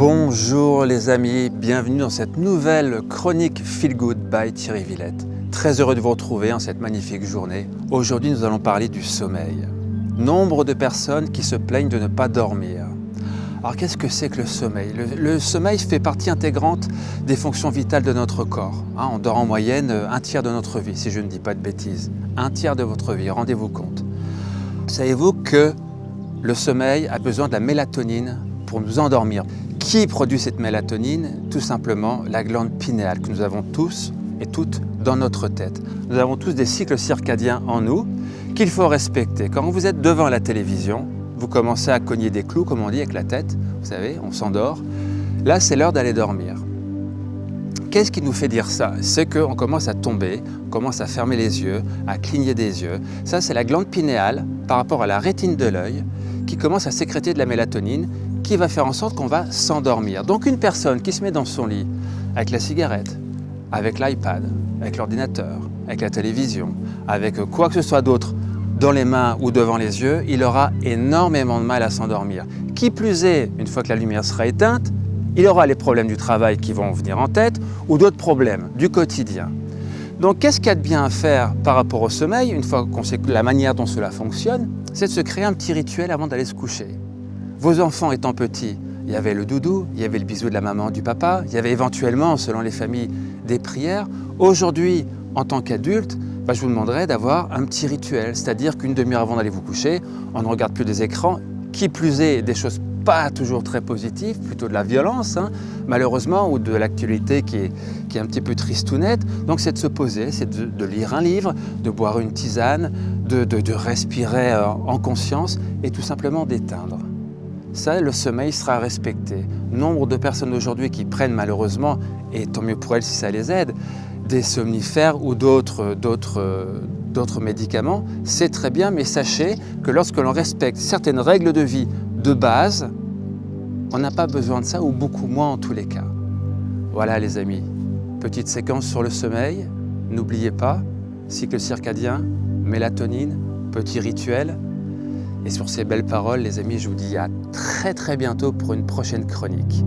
Bonjour les amis, bienvenue dans cette nouvelle chronique Feel Good by Thierry Villette. Très heureux de vous retrouver en cette magnifique journée. Aujourd'hui, nous allons parler du sommeil. Nombre de personnes qui se plaignent de ne pas dormir. Alors qu'est-ce que c'est que le sommeil? Le sommeil fait partie intégrante des fonctions vitales de notre corps. On dort en moyenne un tiers de notre vie, si je ne dis pas de bêtises. Un tiers de votre vie, rendez-vous compte. Savez-vous que le sommeil a besoin de la mélatonine pour nous endormir? Qui produit cette mélatonine? Tout simplement la glande pinéale que nous avons tous et toutes dans notre tête. Nous avons tous des cycles circadiens en nous qu'il faut respecter. Quand vous êtes devant la télévision, vous commencez à cogner des clous, comme on dit, avec la tête. Vous savez, on s'endort. Là, c'est l'heure d'aller dormir. Qu'est-ce qui nous fait dire ça? C'est qu'on commence à tomber, on commence à fermer les yeux, à cligner des yeux. Ça, c'est la glande pinéale par rapport à la rétine de l'œil qui commence à sécréter de la mélatonine qui va faire en sorte qu'on va s'endormir. Donc une personne qui se met dans son lit avec la cigarette, avec l'iPad, avec l'ordinateur, avec la télévision, avec quoi que ce soit d'autre dans les mains ou devant les yeux, il aura énormément de mal à s'endormir. Qui plus est, une fois que la lumière sera éteinte, il aura les problèmes du travail qui vont venir en tête ou d'autres problèmes du quotidien. Donc qu'est-ce qu'il y a de bien à faire par rapport au sommeil, une fois qu'on sait la manière dont cela fonctionne? C'est de se créer un petit rituel avant d'aller se coucher. Vos enfants étant petits, il y avait le doudou, il y avait le bisou de la maman, du papa, il y avait éventuellement, selon les familles, des prières. Aujourd'hui, en tant qu'adulte, je vous demanderais d'avoir un petit rituel, c'est-à-dire qu'une demi-heure avant d'aller vous coucher, on ne regarde plus des écrans, qui plus est des choses pas toujours très positives, plutôt de la violence, malheureusement, ou de l'actualité qui est un petit peu tristounette. Donc c'est de se poser, c'est de lire un livre, de boire une tisane, de respirer en conscience et tout simplement d'éteindre. Ça, le sommeil sera respecté. Nombre de personnes aujourd'hui qui prennent malheureusement, et tant mieux pour elles si ça les aide, des somnifères ou d'autres médicaments, c'est très bien, mais sachez que lorsque l'on respecte certaines règles de vie de base, on n'a pas besoin de ça, ou beaucoup moins en tous les cas. Voilà les amis, petite séquence sur le sommeil, n'oubliez pas, cycle circadien, mélatonine, petit rituel. Et sur ces belles paroles, les amis, je vous dis à très bientôt pour une prochaine chronique.